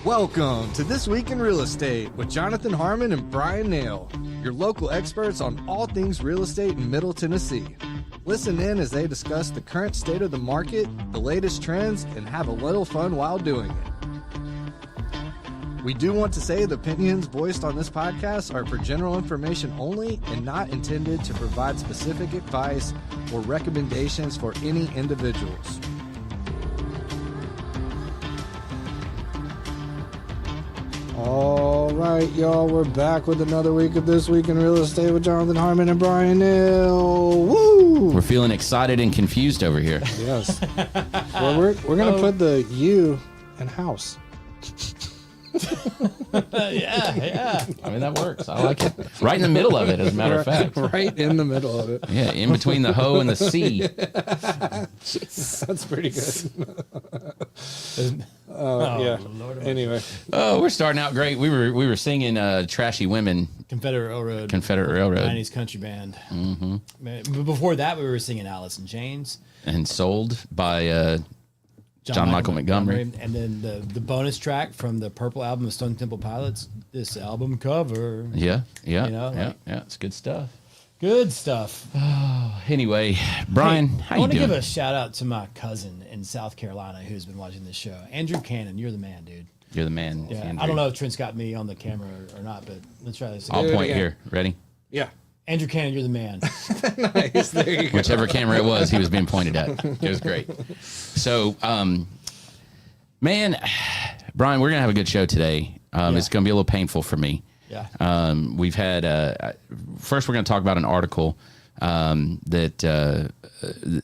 Welcome to This Week in Real Estate with Jonathan Harmon and Bryan Nale, your local experts on all things real estate in Middle Tennessee. Listen in as they discuss the current state of the market, the latest trends, and have a little fun while doing it. We do want to say the opinions voiced on this podcast are for general information only and not intended to provide specific advice or recommendations for any individuals. All right, y'all, we're back with another week of This Week in Real Estate with Jonathan Harmon and Bryan Nale. Woo! We're feeling excited and confused over here. Yes. Well, we're going to put the U in house. Yeah. I mean, that works. I like it. Right in the middle of it, as a matter of fact. Right in the middle of it. Yeah, in between the hoe and the C. That's pretty good. Yeah. Lord, anyway. Oh, we're starting out great. We were singing Trashy Women. Confederate Railroad. 90s country band. Mm-hmm. But before that, we were singing Alice in Chains. And Sold by John Michael Montgomery. And then the bonus track from the Purple album of Stone Temple Pilots, this album cover. Yeah. You know, Yeah. It's good stuff. Good stuff. Anyway, Bryan, how I you want to doing? give a shout out to my cousin in South Carolina who's been watching this show. Andrew Cannon, you're the man, dude. You're the man. Yeah, Andrew. I don't know if Trent's got me on the camera or not, but let's try this I'll again. point here. Ready? Yeah. Andrew Cannon, you're the man. Nice. There you go. Whichever camera it was, he was being pointed at. It was great. So, man, Bryan, we're going to have a good show today. It's going to be a little painful for me. Yeah. We've had, first we're going to talk about an article that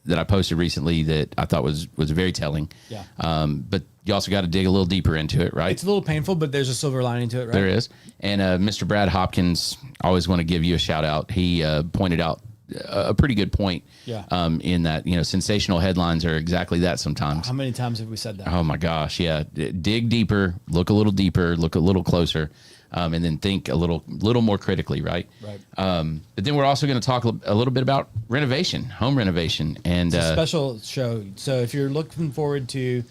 I posted recently that I thought was very telling. Yeah. But you also got to dig a little deeper into it, right? It's a little painful, but there's a silver lining to it, right? There is. And Mr. Brad Hopkins, I always want to give you a shout out. He pointed out a pretty good point. Yeah. In that, sensational headlines are exactly that sometimes. How many times have we said that? Oh my gosh, yeah. Dig deeper, look a little deeper, look a little closer, and then think a little more critically, right? Right. But then we're also going to talk a little bit about renovation, home renovation, and It's a special show. So if you're looking forward to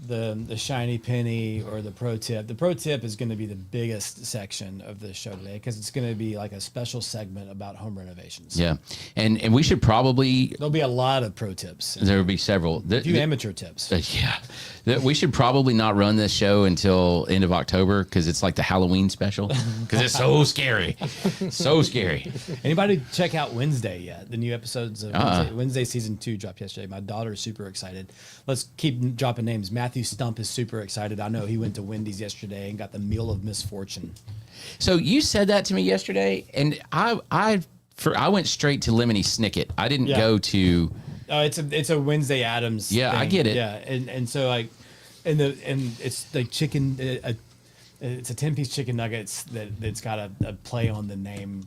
the shiny penny or the pro tip is going to be the biggest section of the show today because it's going to be like a special segment about home renovations. yeah, and we should probably There'll be a lot of pro tips. there will be several. A few amateur tips. Yeah. We should probably not run this show until end of October because it's like the Halloween special because it's so scary. So scary. Anybody check out Wednesday yet? The new episodes of Wednesday season 2 dropped yesterday. My daughter's super excited. Let's keep dropping names. Matthew Stump is super excited. I know he went to Wendy's yesterday and got the meal of misfortune. So you said that to me yesterday, and I went straight to Lemony Snicket. I didn't go to. Oh, it's a Wednesday Addams. Yeah, thing. I get it. Yeah, and so like, and it's like chicken. It's a 10-piece chicken nuggets that's got a play on the name,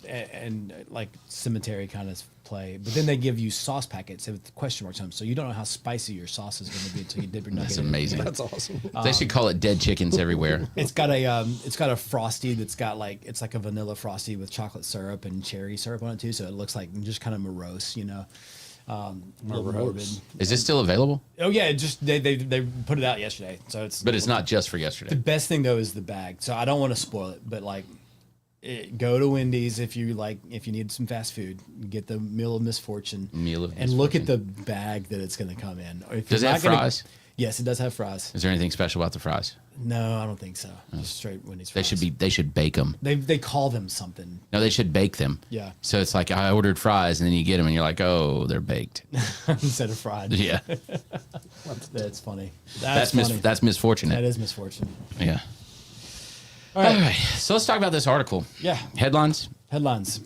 and like cemetery kind of play. But then they give you sauce packets with question marks on them, so you don't know how spicy your sauce is going to be until you dip your nugget. That's in. amazing. That's awesome. They should call it dead chickens everywhere. It's got a frosty that's got it's like a vanilla frosty with chocolate syrup and cherry syrup on it too, so it looks like just kind of morose, a little morbid. Is this still available? Oh yeah, they put it out yesterday, so But it's not just for yesterday. The best thing though is the bag. So I don't want to spoil it, but go to Wendy's if you need some fast food, get the meal of misfortune. And look at the bag that it's going to come in. Or if Does it you're have not gonna- fries? Yes, it does have fries. Is there anything special about the fries? No, I don't think so. Just straight Wendy's fries. They should bake them. They call them something. No, they should bake them. Yeah. So it's like I ordered fries, and then you get them, and you're like, oh, they're baked. Instead of fried. Yeah. That's funny. That's funny. that's misfortunate. That is misfortune. Yeah. All right. All right. So let's talk about this article. Yeah. Headlines. Headlines.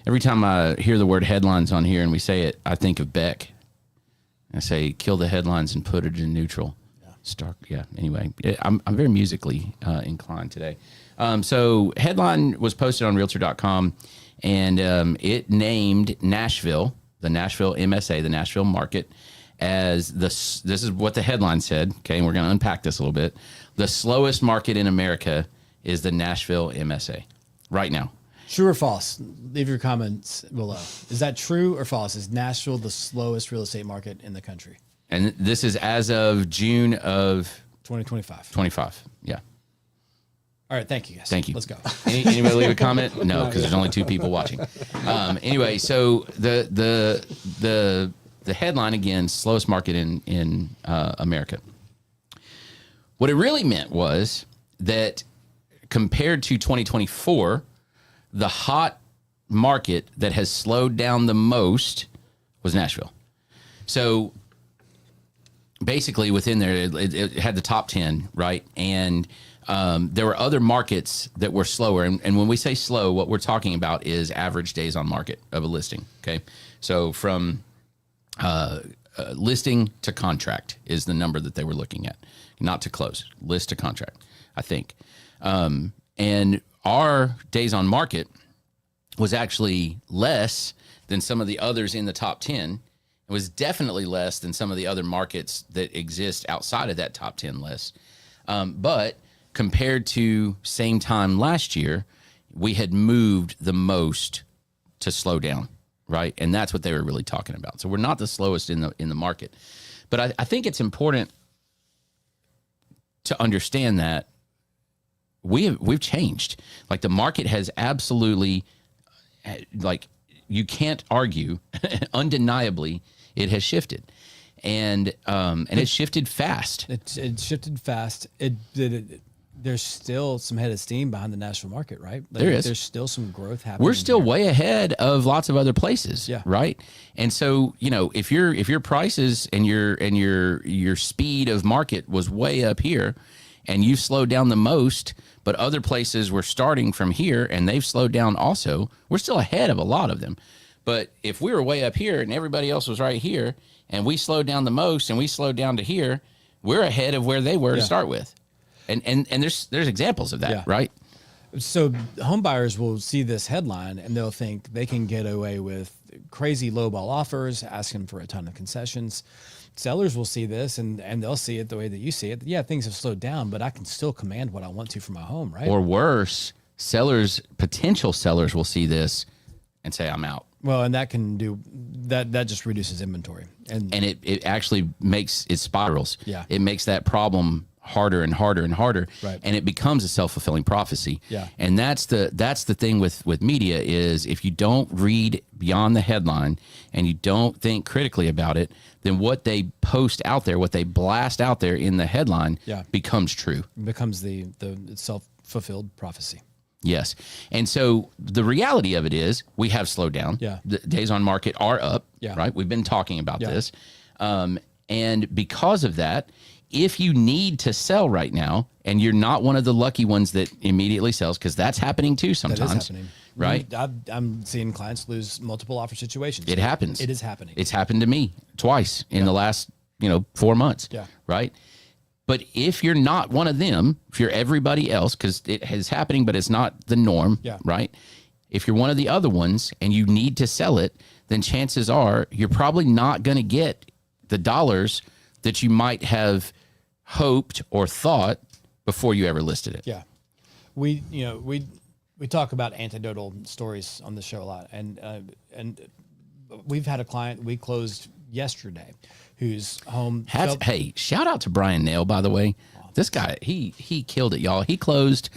Every time I hear the word headlines on here and we say it, I think of Beck. I say, kill the headlines and put it in neutral. Yeah. Anyway, I'm very musically inclined today. So headline was posted on Realtor.com, and it named Nashville, the Nashville MSA, the Nashville market, as this is what the headline said. Okay, and we're going to unpack this a little bit. The slowest market in America is the Nashville MSA right now. True or false? Leave your comments below. Is that true or false? Is Nashville the slowest real estate market in the country? And this is as of June of 2025. 25. Yeah. All right. Thank you, guys. Thank you. Let's go. Anybody leave a comment? No, because there's only 2 people watching. Anyway, so the headline again, slowest market in America. What it really meant was that compared to 2024, the hot market that has slowed down the most was Nashville. So basically within there, it had the top 10, right? And there were other markets that were slower. And when we say slow, what we're talking about is average days on market of a listing, okay? So from listing to contract is the number that they were looking at, not to close, list to contract, I think. And our days on market was actually less than some of the others in the top 10. It was definitely less than some of the other markets that exist outside of that top 10 list. But compared to same time last year, we had moved the most to slow down, right? And that's what they were really talking about. So we're not the slowest in the market. But I think it's important to understand that we've changed. Like the market has absolutely, like you can't argue, undeniably, it has shifted, and it's shifted fast. It shifted fast. There's still some head of steam behind the Nashville market, right? Like, there is. There's still some growth happening. We're still way ahead of lots of other places, yeah. Right? And so, if your prices and your speed of market was way up here, and you've slowed down the most, but other places were starting from here and they've slowed down also, we're still ahead of a lot of them. But if we were way up here and everybody else was right here and we slowed down the most and we slowed down to here, we're ahead of where they were to start with. And there's examples of that, right? So home buyers will see this headline and they'll think they can get away with crazy lowball offers, asking for a ton of concessions. Sellers will see this and they'll see it the way that you see it. Yeah, things have slowed down, but I can still command what I want to for my home, right? Or worse, potential sellers will see this and say, I'm out. Well, and that can do that. That just reduces inventory, and it actually makes it spirals. Yeah, it makes that problem harder and harder and harder, right? And it becomes a self-fulfilling prophecy. Yeah, and that's the thing with media is if you don't read beyond the headline and you don't think critically about it, then what they post out there, what they blast out there in the headline, becomes true. It becomes the self-fulfilled prophecy. Yes. And so the reality of it is we have slowed down. Yeah. The days on market are up, right? We've been talking about this. And because of that, if you need to sell right now and you're not one of the lucky ones that immediately sells, because that's happening too sometimes. That is happening. Right? I'm seeing clients lose multiple offer situations. It happens. It is happening. It's happened to me twice in the last 4 months. Yeah. Right? But if you're not one of them, if you're everybody else, because it is happening, but it's not the norm, right? If you're one of the other ones and you need to sell it, then chances are you're probably not going to get the dollars that you might have hoped or thought before you ever listed it. Yeah. We talk about anecdotal stories on the show a lot. And we've had a client we closed yesterday whose home hey, shout out to Bryan Nale, by the way. This guy, he killed it, y'all. He closed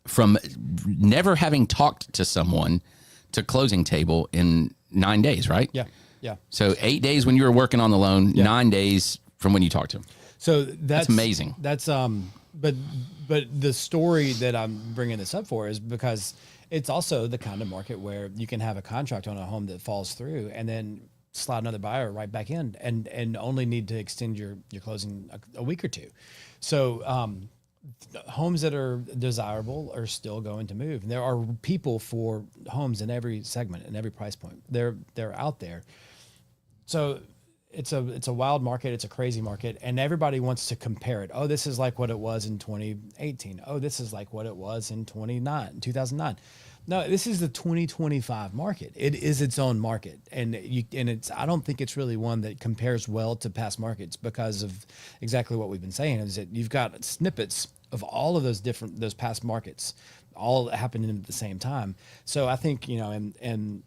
from never having talked to someone to closing table in 9 days, right? Yeah. Yeah. So 8 days when you were working on the loan, 9 days from when you talked to him. So that's amazing. That's but the story that I'm bringing this up for is because it's also the kind of market where you can have a contract on a home that falls through and then slide another buyer right back in and only need to extend your closing a week or two. So homes that are desirable are still going to move. And there are people for homes in every segment and every price point. They're out there. So it's a wild market. It's a crazy market. And everybody wants to compare it. Oh, this is like what it was in 2018. Oh, this is like what it was in 2009. No, this is the 2025 market. It is its own market. And I don't think it's really one that compares well to past markets because of exactly what we've been saying is that you've got snippets of all of those past markets, all happening at the same time. So I think, in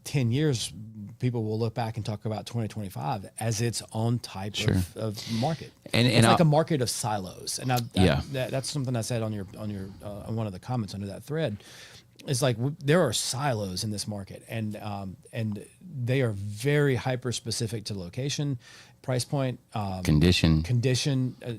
10 years, people will look back and talk about 2025 as its own type of market. And it's like a market of silos. And that's something I said on on one of the comments under that thread. It's like there are silos in this market, and they are very hyper specific to location, price point, condition,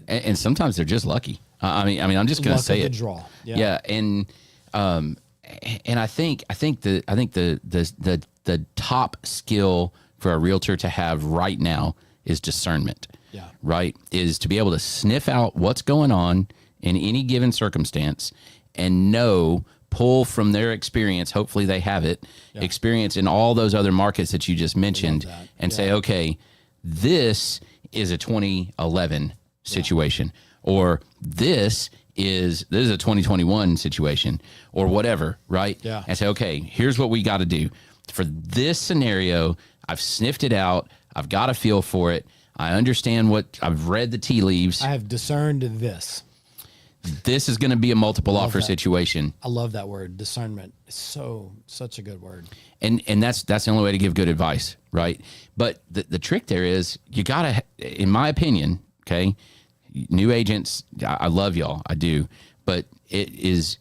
and sometimes they're just lucky. I mean, I'm just going to say it. Draw. Yeah, and I think the top skill for a realtor to have right now is discernment. Yeah. Right, is to be able to sniff out what's going on in any given circumstance and pull from their experience, hopefully they have it, experience in all those other markets that you just mentioned, and say, okay, this is a 2011 situation, or this is a 2021 situation, or whatever, right? Yeah. And say, okay, here's what we got to do. For this scenario, I've sniffed it out. I've got a feel for it. I understand I've read the tea leaves. I have discerned this. This is going to be a multiple offer situation. I love that word, discernment. It's such a good word. And that's the only way to give good advice, right? But the trick there is you got to, in my opinion, okay, new agents, I love y'all, I do, but it is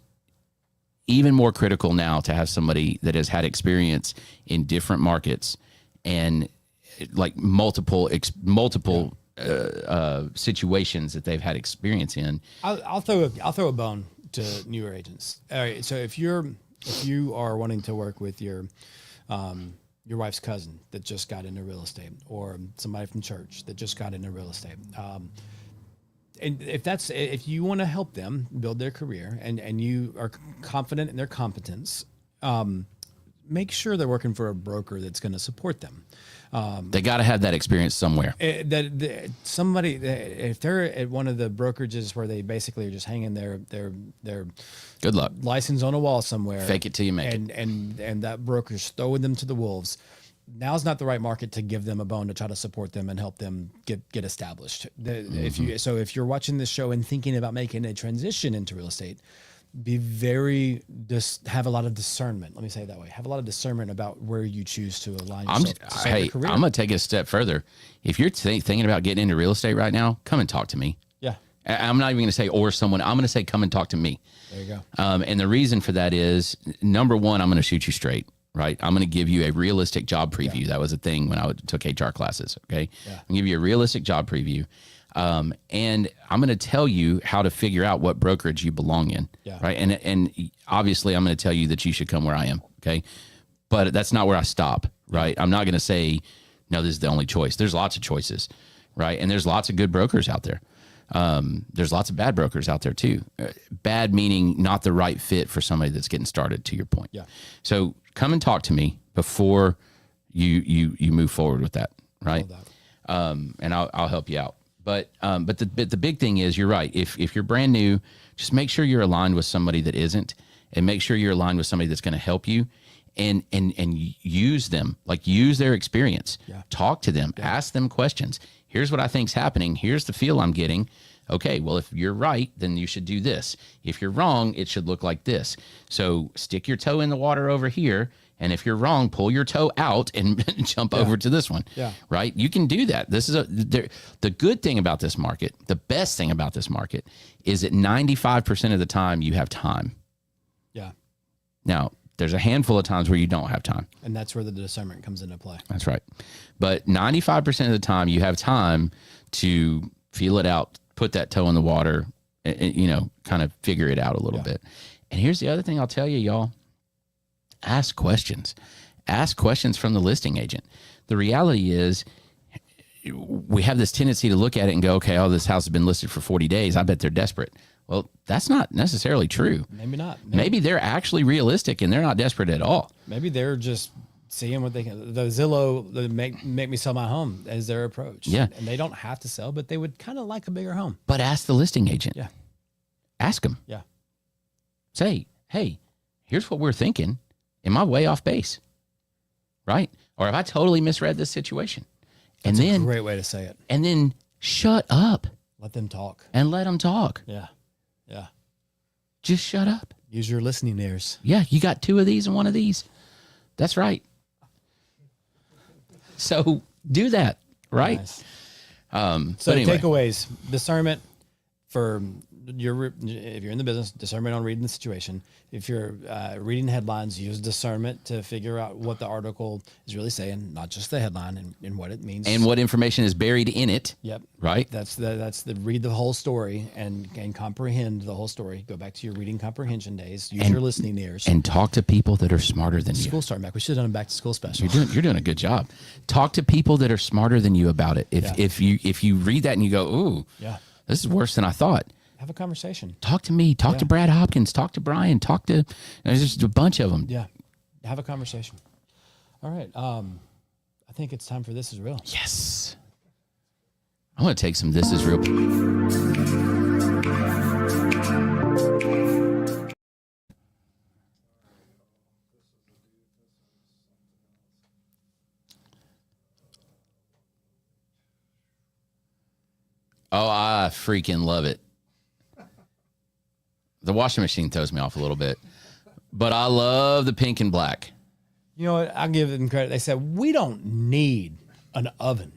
even more critical now to have somebody that has had experience in different markets and like multiple situations that they've had experience in. I'll throw a bone to newer agents. All right, so if you are wanting to work with your wife's cousin that just got into real estate, or somebody from church that just got into real estate, and if you want to help them build their career and you are confident in their competence, make sure they're working for a broker that's going to support them. They got to have that experience somewhere. If they're at one of the brokerages where they basically are just hanging their good luck license on a wall somewhere, fake it till you make it, and that broker's throwing them to the wolves. Now's not the right market to give them a bone to try to support them and help them get established. If you're watching this show and thinking about making a transition into real estate, have a lot of discernment. Let me say it that way. Have a lot of discernment about where you choose to align yourself to start your career. I'm going to take it a step further. If you're thinking about getting into real estate right now, come and talk to me. Yeah. I'm not even going to say or someone. I'm going to say come and talk to me. There you go. And the reason for that is, number one, I'm going to shoot you straight. Right. I'm going to give you a realistic job preview. Yeah. That was a thing when I took HR classes. Okay. Yeah. I'm going to give you a realistic job preview. And I'm going to tell you how to figure out what brokerage you belong in. Yeah. Right. And obviously I'm going to tell you that you should come where I am. Okay. But that's not where I stop. Right. I'm not going to say, no, this is the only choice. There's lots of choices. Right. And there's lots of good brokers out there. There's lots of bad brokers out there too. Bad meaning not the right fit for somebody that's getting started, to your point. Yeah. So come and talk to me before you move forward with that. Right. And I'll help you out. But the big thing is, you're right. If you're brand new, just make sure you're aligned with somebody that isn't, and make sure you're aligned with somebody that's going to help you, and use them, like use their experience. Yeah. Talk to them, ask them questions. Here's what I think's happening. Here's the feel I'm getting. Okay, well, if you're right, then you should do this. If you're wrong, it should look like this. So stick your toe in the water over here. And if you're wrong, pull your toe out and jump over to this one. Yeah. Right? You can do that. This is the good thing about this market, the best thing about this market is that 95% of the time you have time. Yeah. Now, there's a handful of times where you don't have time. And that's where the discernment comes into play. That's right. But 95% of the time you have time to feel it out, put that toe in the water, and kind of figure it out a little bit. And here's the other thing I'll tell you, y'all. Ask questions. Ask questions from the listing agent. The reality is we have this tendency to look at it and go, okay, this house has been listed for 40 days. I bet they're desperate. Well, that's not necessarily true. Maybe not. Maybe they're actually realistic and they're not desperate at all. Maybe they're just seeing what they can. The Zillow, make me sell my home as their approach. Yeah. And they don't have to sell, but they would kind of like a bigger home. But ask the listing agent. Yeah. Ask them. Yeah. Say, hey, here's what we're thinking. Am I way off base? Right? Or have I totally misread this situation? That's a great way to say it. And then shut up. Let them talk. And let them talk. Yeah. Yeah. Just shut up. Use your listening ears. Yeah, you got 2 of these and 1 of these. That's right. So do that, right? Nice. So anyway. Takeaways: discernment for if you're in the business, discernment on reading the situation. If you're reading headlines, use discernment to figure out what the article is really saying, not just the headline and what it means and what information is buried in it. Yep. Right. That's the read the whole story and comprehend the whole story. Go back to your reading comprehension days. Use your listening ears and talk to people that are smarter than you. School starting back. We should have done a back to school special. You're doing a good job. Talk to people that are smarter than you about it. If you read that and you go, ooh, yeah, this is worse than I thought. Have a conversation. Talk to me. Talk to Brad Hopkins. Talk to Bryan. There's just a bunch of them. Yeah. Have a conversation. All right. I think it's time for This Is Real. Yes. I want to take some This Is Real. Oh, I freaking love it. The washing machine throws me off a little bit, but I love the pink and black. You know what? I'll give them credit. They said, we don't need an oven.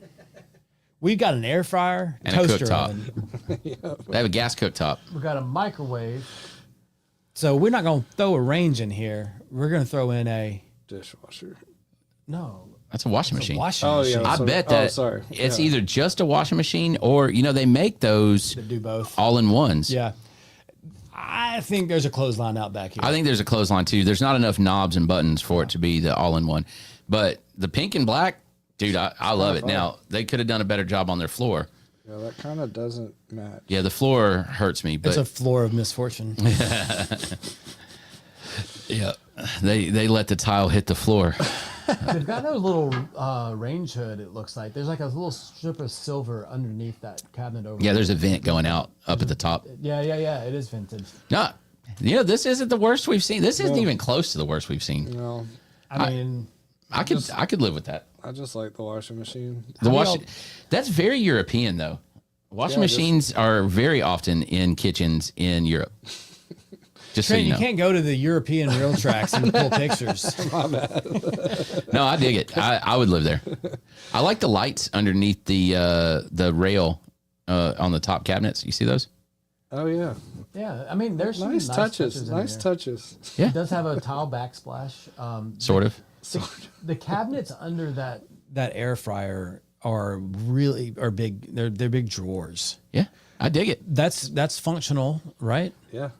We've got an air fryer, and toaster a cooktop. oven. They have a gas cooktop. We've got a microwave. So we're not going to throw a range in here. We're going to throw in a Dishwasher. no. That's a washing machine. Washing Oh, machine. yeah. I bet that it's either just a washing machine or, they make those To do both. all-in-ones. Yeah. I think there's a clothesline out back here. I think there's a clothesline too. There's not enough knobs and buttons for it to be the all-in-one. But the pink and black, dude, I love it. Now, they could have done a better job on their floor. Yeah, that kind of doesn't match. Yeah, the floor hurts me. But It's a floor of misfortune. yeah, they let the tile hit the floor. They've got a little range hood, it looks like. There's like a little strip of silver underneath that cabinet over Yeah, there. there's a vent going out up at the top. Yeah. It is vintage. No, this isn't the worst we've seen. This isn't even close to the worst we've seen. No, I mean, I could live with that. I just like the washing machine. That's very European though. Washing machines are very often in kitchens in Europe. Just Trent, so you know. can't go to the European rail tracks and pull pictures. No, I dig it. I would live there. I like the lights underneath the rail on the top cabinets. You see those? Oh yeah, Yeah, I mean, there's some nice touches. in Nice there. touches. Yeah, It does have a tile backsplash. sort of. The cabinets under that air fryer are big. They're big drawers. Yeah, I dig it. That's functional, right? Yeah.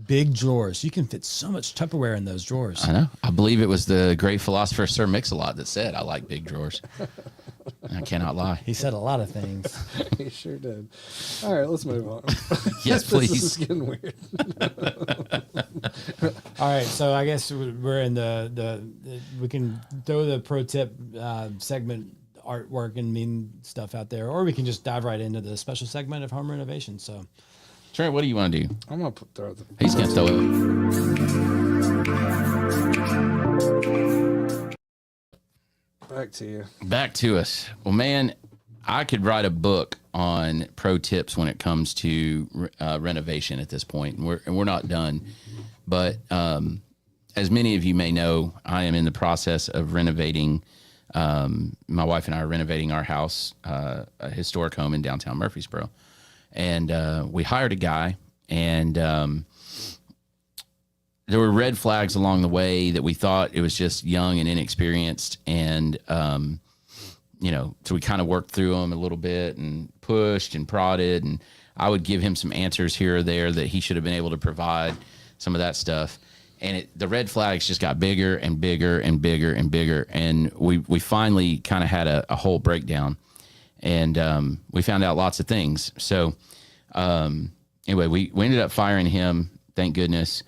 Big drawers. You can fit so much Tupperware in those drawers. I know. I believe it was the great philosopher Sir Mix-a-Lot that said, "I like big drawers." I cannot lie. He said a lot of things. He sure did. All right, let's move on. Yes, This please. is getting weird. All right, so I guess we're in the we can throw the pro tip segment artwork and mean stuff out there, or we can just dive right into the special segment of home renovation. So, Trent, what do you want to do? I'm gonna throw the. He's gonna throw it Back to you. back to us. Well, man, I could write a book on pro tips when it comes to renovation at this point, and we're not done. But as many of you may know, I am in the process of renovating. My wife and I are renovating our house, a historic home in downtown Murfreesboro, and we hired a guy, and there were red flags along the way that we thought it was just young and inexperienced, and so we kind of worked through them a little bit and pushed and prodded, and I would give him some answers here or there that he should have been able to provide, some of that stuff. And the red flags just got bigger and bigger and bigger and bigger. And we finally kind of had a whole breakdown, and we found out lots of things. So anyway, we ended up firing him, thank goodness.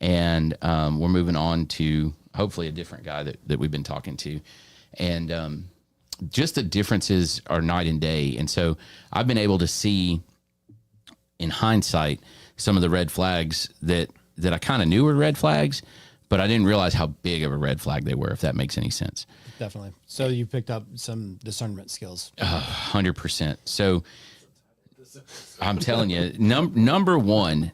And we're moving on to hopefully a different guy that we've been talking to. And just the differences are night and day. And so I've been able to see in hindsight some of the red flags that I kind of knew were red flags, but I didn't realize how big of a red flag they were, if that makes any sense. definitely. So you picked up some discernment skills. 100%. So I'm telling you, number one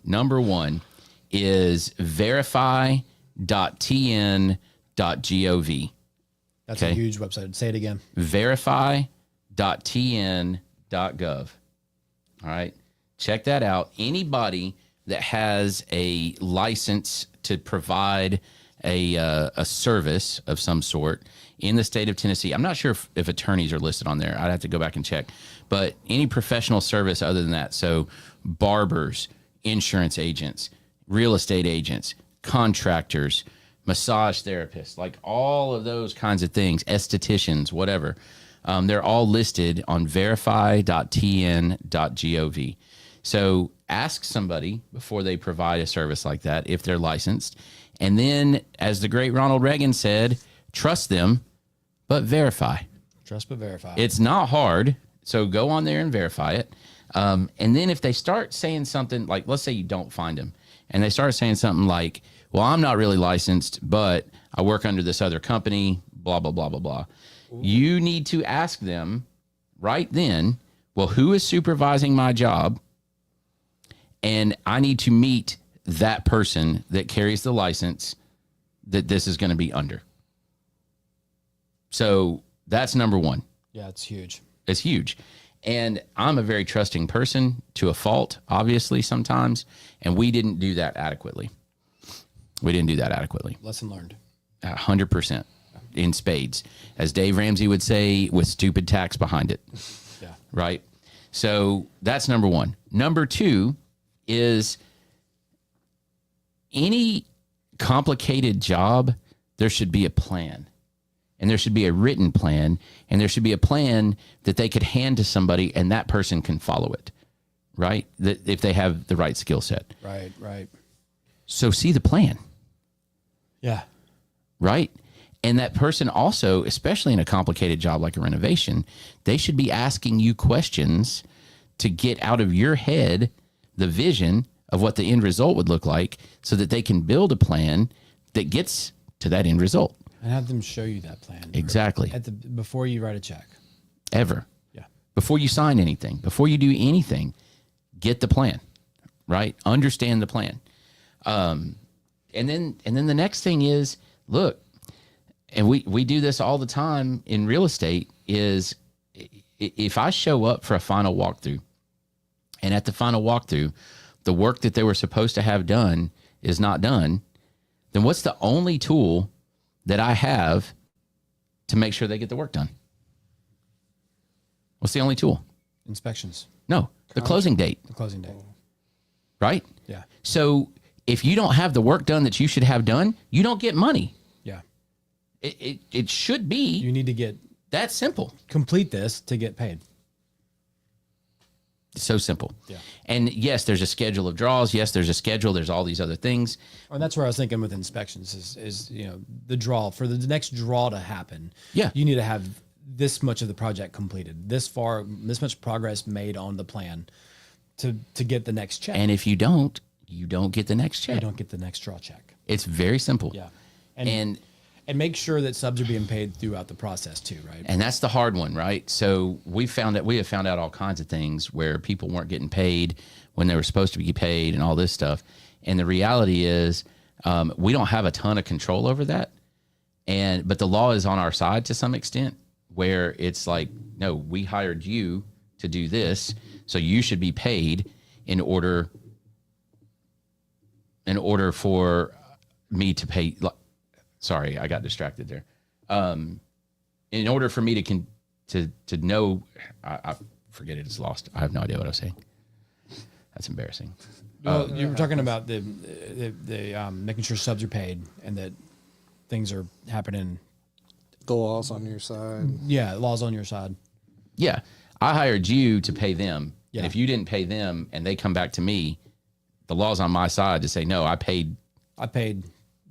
is verify.tn.gov. That's a huge website. Say it again. Verify.tn.gov. All right. Check that out. Anybody that has a license to provide a service of some sort in the state of Tennessee. I'm not sure if attorneys are listed on there. I'd have to go back and check. But any professional service other than that, so barbers, insurance agents, real estate agents, contractors, massage therapists, like all of those kinds of things, estheticians, whatever, they're all listed on verify.tn.gov. So ask somebody before they provide a service like that if they're licensed. And then, as the great Ronald Reagan said, trust them, but verify. Trust but verify. It's not hard. So go on there and verify it. And then if they start saying something like, let's say you don't find them, and they start saying something like, well, I'm not really licensed, but I work under this other company, blah, blah, blah, blah, blah. Ooh. You need to ask them right then, well, who is supervising my job? And I need to meet that person that carries the license that this is going to be under. So that's number one. Yeah, it's huge. It's huge. And I'm a very trusting person to a fault, obviously, sometimes. And we didn't do that adequately. Lesson learned. 100% in spades. As Dave Ramsey would say, with stupid tax behind it. Yeah. Right? So that's number one. Number two is any complicated job, there should be a plan. And there should be a written plan, and there should be a plan that they could hand to somebody and that person can follow it, right? That if they have the right skill set. Right. So see the plan. Yeah. Right? And that person also, especially in a complicated job like a renovation, they should be asking you questions to get out of your head the vision of what the end result would look like so that they can build a plan that gets to that end result. And have them show you that plan. Exactly. Before you write a check. Ever. Yeah. Before you sign anything, before you do anything, get the plan, right? Understand the plan. And then the next thing is, look, and we do this all the time in real estate, is if I show up for a final walkthrough, and at the final walkthrough, the work that they were supposed to have done is not done, then what's the only tool that I have to make sure they get the work done? What's the only tool? Inspections. No, the closing date. The closing date. Right? Yeah. So if you don't have the work done that you should have done, you don't get money. Yeah. It should be. You need to get that simple. Complete this to get paid. So simple. Yeah. And yes, there's a schedule of draws. Yes, there's a schedule. There's all these other things. And that's where I was thinking with inspections is the draw for the next draw to happen. Yeah. You need to have this much of the project completed, this much progress made on the plan to get the next check. And if you don't get the next check. You don't get the next draw check. It's very simple. Yeah. And make sure that subs are being paid throughout the process too, right? And that's the hard one, right? So we have found out all kinds of things where people weren't getting paid when they were supposed to be paid and all this stuff. And the reality is we don't have a ton of control over that. But the law is on our side to some extent, where it's like, no, we hired you to do this, so you should be paid in order for me to pay. Sorry, I got distracted there. In order for me to know, I forget it. It's lost. I have no idea what I was saying. That's embarrassing. Well, you were talking about the making sure subs are paid and that things are happening. The law's on your side. Yeah, law's on your side. Yeah, I hired you to pay them, yeah. And if you didn't pay them and they come back to me, the law's on my side to say no. I paid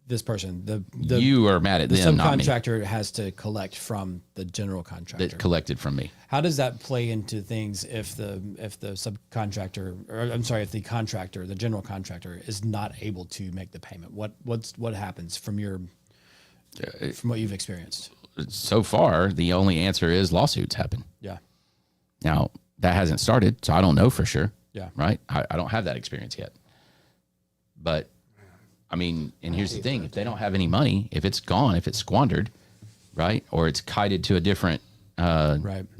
this person. You are mad at them, not me. The subcontractor has to collect from the general contractor. That collected from me. How does that play into things if the subcontractor, or I'm sorry, if the contractor, the general contractor, is not able to make the payment? What happens from what you've experienced? So far, the only answer is lawsuits happen. Yeah. Now, That hasn't started, so I don't know for sure. Yeah. Right? I don't have that experience yet. But, I mean, and here's the thing. If they don't have any money, if it's gone, if it's squandered, right, or it's kited to a different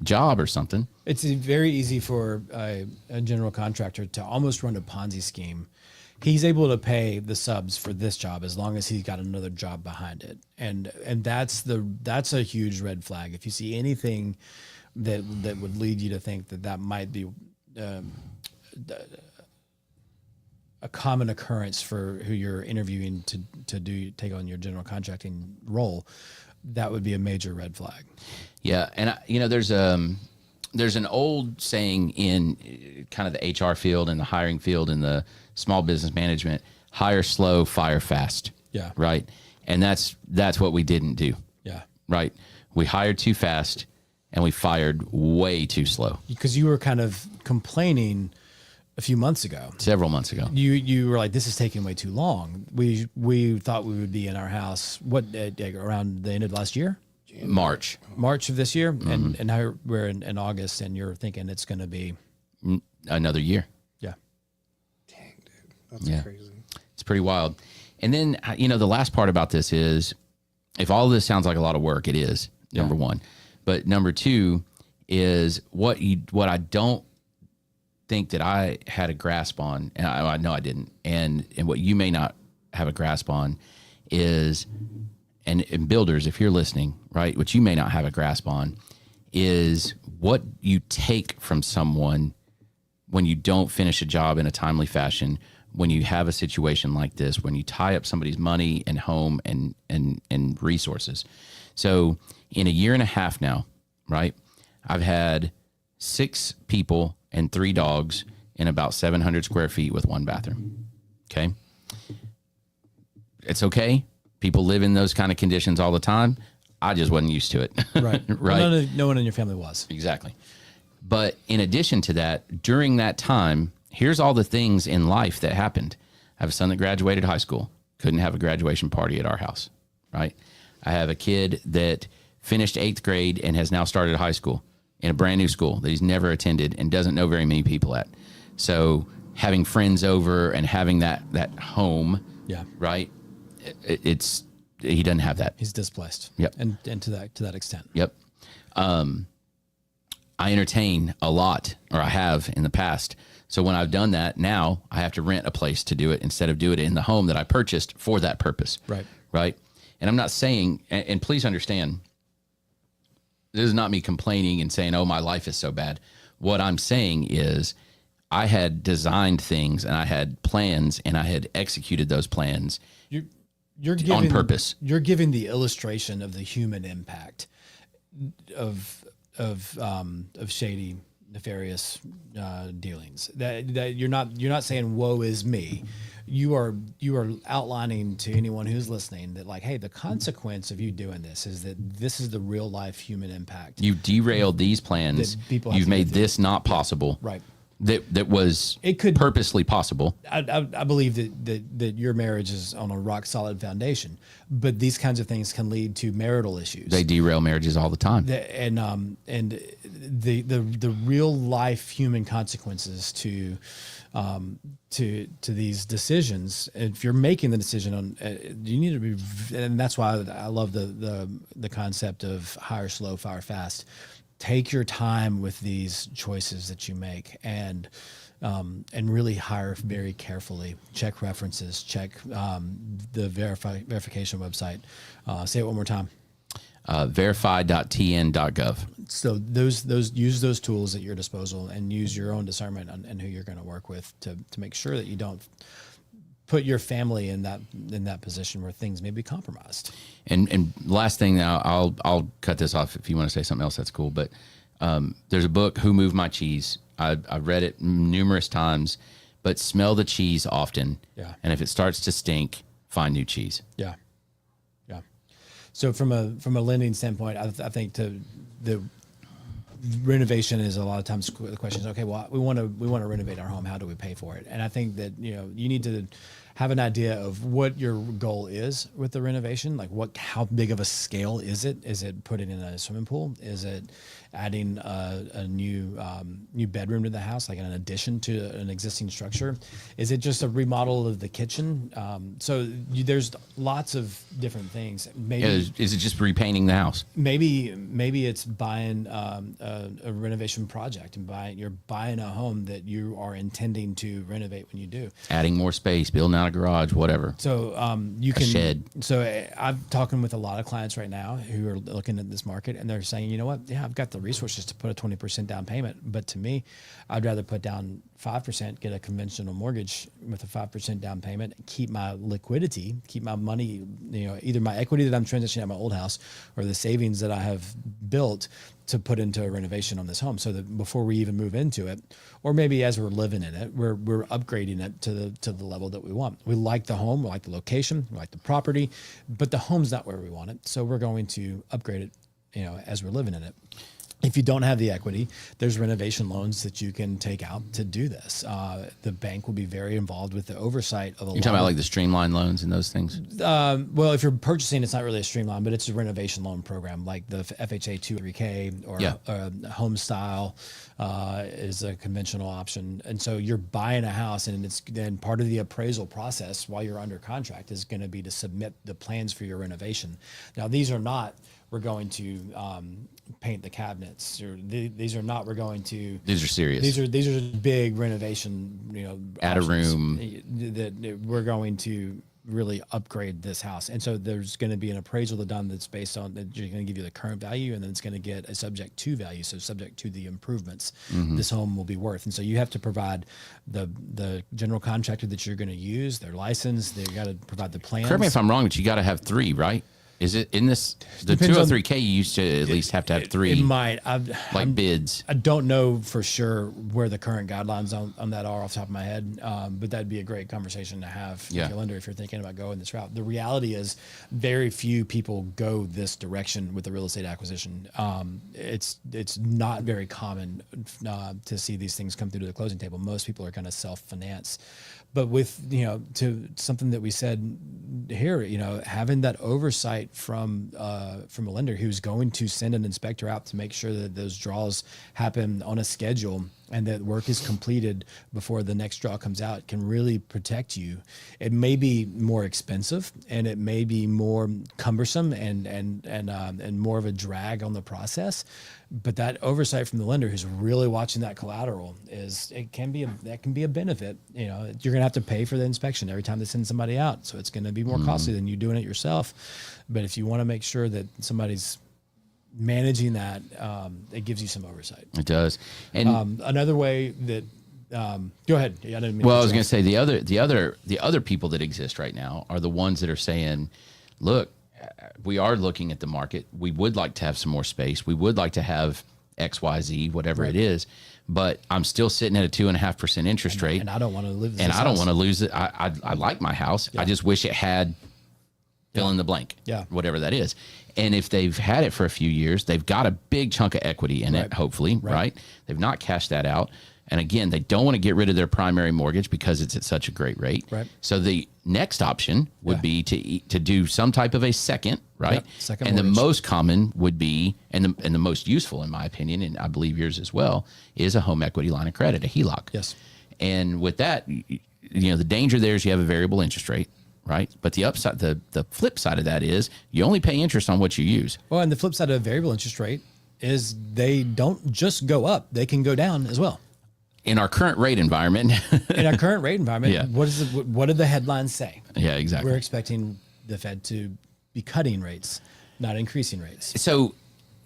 job or something. It's very easy for a general contractor to almost run a Ponzi scheme. He's able to pay the subs for this job as long as he's got another job behind it, and that's a huge red flag. If you see anything that would lead you to think that might be a common occurrence for who you're interviewing to take on your general contracting role, that would be a major red flag. Yeah, and there's an old saying in kind of the HR field and the hiring field and the small business management: hire slow, fire fast. Yeah. Right. And that's what we didn't do. Yeah. Right. We hired too fast and we fired way too slow. Because you were kind of complaining a few months ago. Several months ago. You were like, this is taking way too long. We thought we would be in our house, around the end of last year? March of this year. Mm-hmm. And now we're in August, and you're thinking it's going to be another year. Yeah. Dang, dude. That's crazy. It's pretty wild. And then, the last part about this is, if all of this sounds like a lot of work, it is, number one. But number two is what I don't think that I had a grasp on, and I know I didn't, and what you may not have a grasp on is, and builders, if you're listening, right, what you may not have a grasp on is what you take from someone when you don't finish a job in a timely fashion, when you have a situation like this, when you tie up somebody's money and home and resources. So in a year and a half now, right, I've had 6 people and 3 dogs in about 700 square feet with 1 bathroom. Okay. It's okay. People live in those kind of conditions all the time. I just wasn't used to it. Right. Right. Well, no one in your family was. Exactly. But in addition to that, during that time, here's all the things in life that happened. I have a son that graduated high school. Couldn't have a graduation party at our house. Right. I have a kid that finished 8th grade and has now started high school in a brand new school that he's never attended and doesn't know very many people at. So having friends over and having that home, right? He doesn't have that. He's displaced. Yep. And to that extent. Yep. I entertain a lot, or I have in the past. So when I've done that, now I have to rent a place to do it instead of do it in the home that I purchased for that purpose. Right. Right. And I'm not saying, and please understand, this is not me complaining and saying, oh, my life is so bad. What I'm saying is I had designed things and I had plans and I had executed those plans on purpose. You're giving the illustration of the human impact of shady, nefarious dealings. That you're not saying woe is me. You are outlining to anyone who's listening that, like, hey, the consequence of you doing this is that this is the real life human impact. You derailed these plans. You've made this not possible. Right. That was purposely possible. I believe that your marriage is on a rock solid foundation, but these kinds of things can lead to marital issues. They derail marriages all the time. And the real life human consequences to these decisions. If you're making the decision on, you need to be, and that's why I love the concept of hire slow, fire fast. Take your time with these choices that you make, and really hire very carefully. Check references. Check the verification website. Say it one more time. Verify.tn.gov. So use those tools at your disposal, and use your own discernment on who you're going to work with to make sure that you don't put your family in that position where things may be compromised. And last thing, now I'll cut this off. If you want to say something else, that's cool. But there's a book, Who Moved My Cheese? I've read it numerous times, but smell the cheese often. Yeah. And if it starts to stink, find new cheese. Yeah. Yeah. So from a lending standpoint, I think the renovation is a lot of times the question is, okay, well, we want to renovate our home. How do we pay for it? And I think that, you need to have an idea of what your goal is with the renovation. Like how big of a scale is it? Is it putting in a swimming pool? Is it adding a new bedroom to the house, like an addition to an existing structure? Is it just a remodel of the kitchen? There's lots of different things. Maybe Is it just repainting the house? maybe it's buying a renovation project and you're buying a home that you are intending to renovate when you do. Adding more space, building out a garage, whatever. So you can shed. So I'm talking with a lot of clients right now who are looking at this market, and they're saying, you know what? Yeah, I've got the resources to put a 20% down payment, but to me, I'd rather put down 5%, get a conventional mortgage with a 5% down payment, keep my liquidity, keep my money, either my equity that I'm transitioning at my old house or the savings that I have built to put into a renovation on this home, so that before we even move into it, or maybe as we're living in it, we're upgrading it to the level that we want. We like the home, we like the location, we like the property, but the home's not where we want it, so we're going to upgrade it, as we're living in it. If you don't have the equity, there's renovation loans that you can take out to do this. The bank will be very involved with the oversight of a You're talking about like the streamline loans and those things? Well, if you're purchasing, it's not really a streamline, but it's a renovation loan program like the FHA 2-3K or Home Style is a conventional option. And so you're buying a house, and then part of the appraisal process while you're under contract is going to be to submit the plans for your renovation. Now, these are not, we're going to paint the cabinets, or these are not, we're going to. These are serious. These are big renovation, add a room that we're going to really upgrade this house. And so there's going to be an appraisal done that's based on that. You're going to give you the current value, and then it's going to get a subject to value. So subject to the improvements this home will be worth. And so you have to provide the general contractor that you're going to use, their license. They've got to provide the plans. Correct me if I'm wrong, but you got to have 3, right? Is it in this, the 203K, you used to at least have to have 3. It might. Bids. I don't know for sure where the current guidelines on that are off the top of my head, but that'd be a great conversation to have with your lender if you're thinking about going this route. The reality is very few people go this direction with the real estate acquisition. It's not very common to see these things come through to the closing table. Most people are going to self-finance. But with, to something that we said here, having that oversight from a lender who's going to send an inspector out to make sure that those draws happen on a schedule and that work is completed before the next draw comes out can really protect you. It may be more expensive, and it may be more cumbersome and more of a drag on the process. But that oversight from the lender who's really watching that collateral that can be a benefit. You're gonna have to pay for the inspection every time they send somebody out, so it's gonna be more costly than you doing it yourself. But if you want to make sure that somebody's managing that, it gives you some oversight. It does. And another way that go ahead. I didn't mean I was going to say the other people that exist right now are the ones that are saying, look, we are looking at the market. We would like to have some more space. We would like to have XYZ, whatever it is, but I'm still sitting at a 2.5% interest rate, and I don't want to live. And I don't want to lose it. I like my house. I just wish it had fill in the blank, whatever that is. And if they've had it for a few years, they've got a big chunk of equity in it, hopefully, right? They've not cashed that out. And again, they don't want to get rid of their primary mortgage because it's at such a great rate. Right. So the next option would be to do some type of a second, right? Second and mortgage. the most common would be, and the most useful in my opinion, and I believe yours as well, is a home equity line of credit, a HELOC. Yes. And with that, the danger there is you have a variable interest rate. Right. But the upside, the flip side of that is you only pay interest on what you use. Well, and the flip side of a variable interest rate is they don't just go up, they can go down as well. In our current rate environment. What did the headlines say? Yeah, exactly. We're expecting the Fed to be cutting rates, not increasing rates. So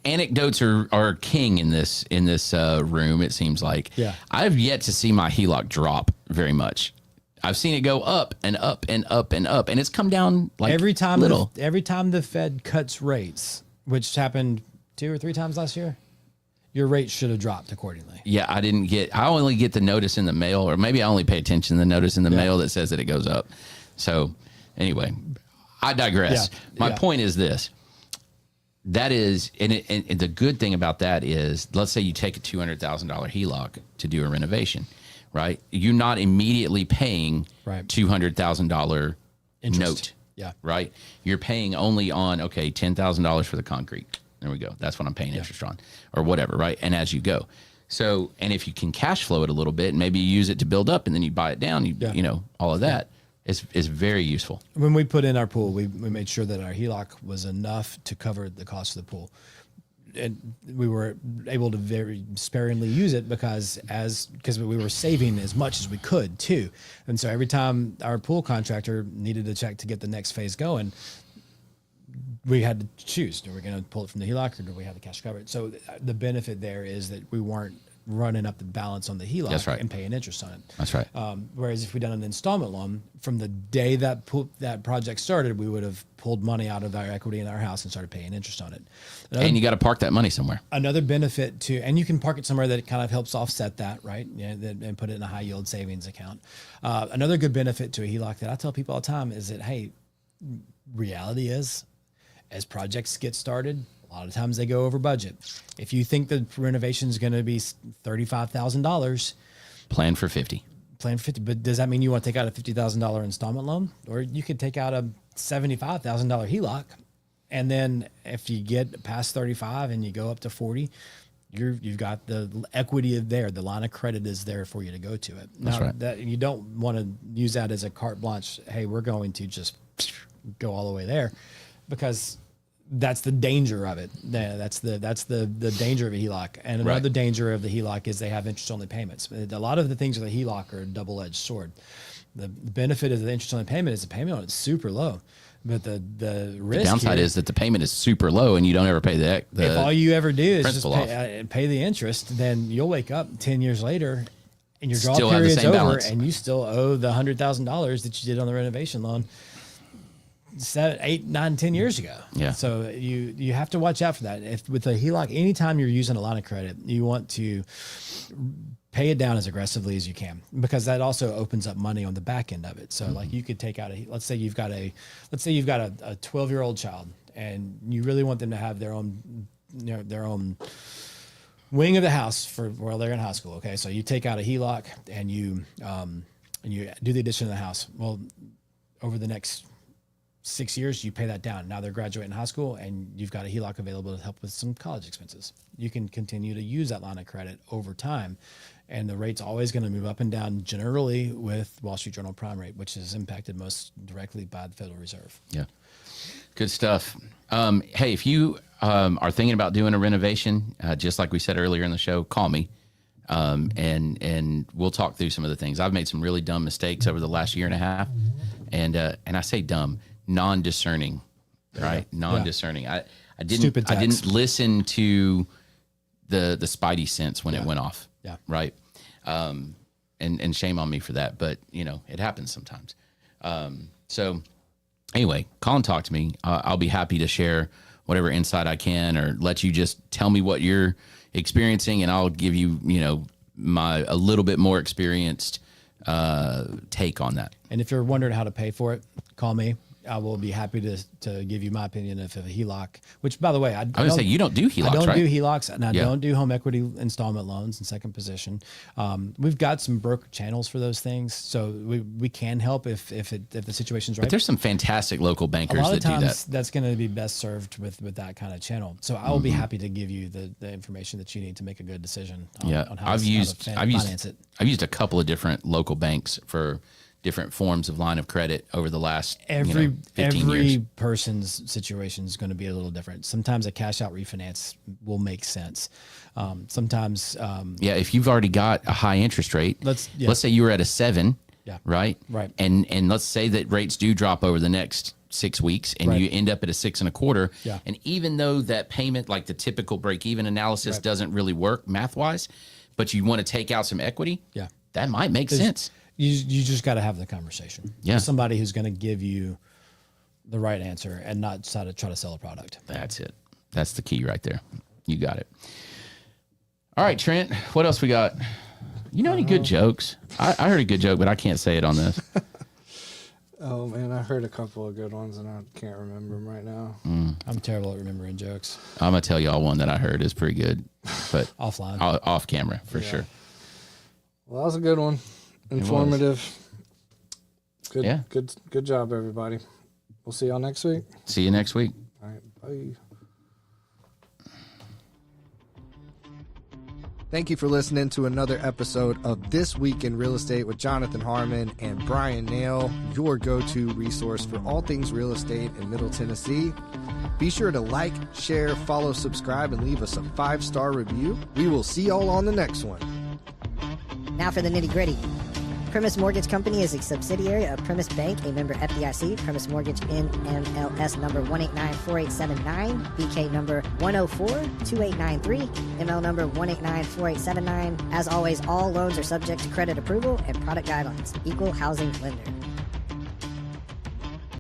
anecdotes are king in this room, it seems like. Yeah. I've yet to see my HELOC drop very much. I've seen it go up and up and up and up, and it's come down like every time little. Every time the Fed cuts rates, which happened 2 or 3 times last year, your rate should have dropped accordingly. Yeah, I only get the notice in the mail, or maybe I only pay attention to the notice in the mail that says that it goes up. So anyway, I digress. My point is this. That is, and the good thing about that is, let's say you take a $200,000 HELOC to do a renovation. Right, you're not immediately paying $200,000 note. Yeah. Right, you're paying only on $10,000 for the concrete. There we go. That's what I'm paying interest on, or whatever, right? And as you go. So, and if you can cash flow it a little bit, and maybe you use it to build up, and then you buy it down, you know, all of that is very useful. When we put in our pool, we made sure that our HELOC was enough to cover the cost of the pool. And we were able to very sparingly use it because we were saving as much as we could too. And so every time our pool contractor needed a check to get the next phase going, we had to choose: are we going to pull it from the HELOC, or do we have the cash cover it? So the benefit there is that we weren't running up the balance on the HELOC. That's right. And paying interest on it. That's right. Whereas if we'd done an installment loan, from the day that project started, we would have pulled money out of our equity in our house and started paying interest on it. And you got to park that money somewhere. Another benefit and you can park it somewhere that kind of helps offset that, right? Yeah, and put it in a high yield savings account. Another good benefit to a HELOC that I tell people all the time is that, hey, reality is, as projects get started, a lot of times they go over budget. If you think the renovation is going to be $35,000, plan for 50. Plan for 50. But does that mean you want to take out a $50,000 installment loan, or you could take out a $75,000 HELOC, and then if you get past 35 and you go up to 40, you've got the equity there. The line of credit is there for you to go to it. That's now, right. that you don't want to use that as a carte blanche. Hey, we're going to just go all the way there, because that's the danger of it. That's the danger of a HELOC. And another danger of the HELOC is they have interest-only payments. A lot of the things with a HELOC are a double-edged sword. The benefit of the interest-only payment is the payment on it's super low, but the risk. The downside is that the payment is super low, and you don't ever pay the if all you ever do is just principal pay the interest, then you'll wake up 10 years later, and your draw Still have the period's same over, balance. and you still owe the $100,000 that you did on the renovation loan 7, 8, 9, 10 years ago. Yeah. So you have to watch out for that. If with a HELOC, anytime you're using a line of credit, you want to pay it down as aggressively as you can, because that also opens up money on the back end of it. So like you could take out let's say you've got a 12-year-old child, and you really want them to have their own wing of the house while they're in high school. Okay. So you take out a HELOC and you do the addition of the house. Well, over the next 6 years, you pay that down. Now they're graduating high school, and you've got a HELOC available to help with some college expenses. You can continue to use that line of credit over time, and the rate's always going to move up and down, generally with Wall Street Journal prime rate, which is impacted most directly by the Federal Reserve. Yeah. Good stuff. Hey, if you are thinking about doing a renovation, just like we said earlier in the show, call me. And we'll talk through some of the things. I've made some really dumb mistakes over the last year and a half. And I say dumb, non-discerning, right? Non-discerning. I didn't listen to the spidey sense when it went off. Yeah. Right. And shame on me for that, but it happens sometimes. So anyway, call and talk to me. I'll be happy to share whatever insight I can, or let you just tell me what you're experiencing, and I'll give you, a little bit more experienced take on that. And if you're wondering how to pay for it, call me. I will be happy to give you my opinion of a HELOC, which, by the way, I was going to say, you don't do HELOCs, I don't right? do HELOCs, and I don't do home equity installment loans in second position. We've got some broker channels for those things, so we can help if the situation's right. But there's some fantastic local bankers a lot of that do times that. That's going to be best served with that kind of channel. So I will be happy to give you the information that you need to make a good decision on how to finance it. I've used a couple of different local banks for different forms of line of credit over the last 15 years. Person's situation is going to be a little different. Sometimes a cash out refinance will make sense. Sometimes, if you've already got a high interest rate, let's say you were at a 7, right? Right. And let's say that rates do drop over the next 6 weeks, and you end up at a 6.25. Yeah. And even though that payment, like the typical break even analysis, doesn't really work math wise, but you want to take out some equity, that might make sense. You just got to have the conversation. Yeah. With somebody who's going to give you the right answer and not try to sell a product. That's it. That's the key right there. You got it. All right, Trent, what else we got? Any good jokes? I heard a good joke, but I can't say it on this. Oh, man, I heard a couple of good ones, and I can't remember them right now. I'm terrible at remembering jokes. I'm going to tell y'all one that I heard is pretty good, but offline. Off camera, for sure. Well, that was a good one. Informative. Good job, everybody. We'll see y'all next week. See you next week. All right, bye. Thank you for listening to another episode of This Week in Real Estate with Jonathan Harmon and Bryan Nale, your go-to resource for all things real estate in Middle Tennessee. Be sure to like, share, follow, subscribe, and leave us a 5-star review. We will see y'all on the next one. Now for the nitty-gritty. Primis Mortgage Company is a subsidiary of Primis Bank, a member FDIC. Primis Mortgage NMLS number 1894879, BK number 1042893, ML number 1894879. As always, all loans are subject to credit approval and product guidelines. Equal housing lender.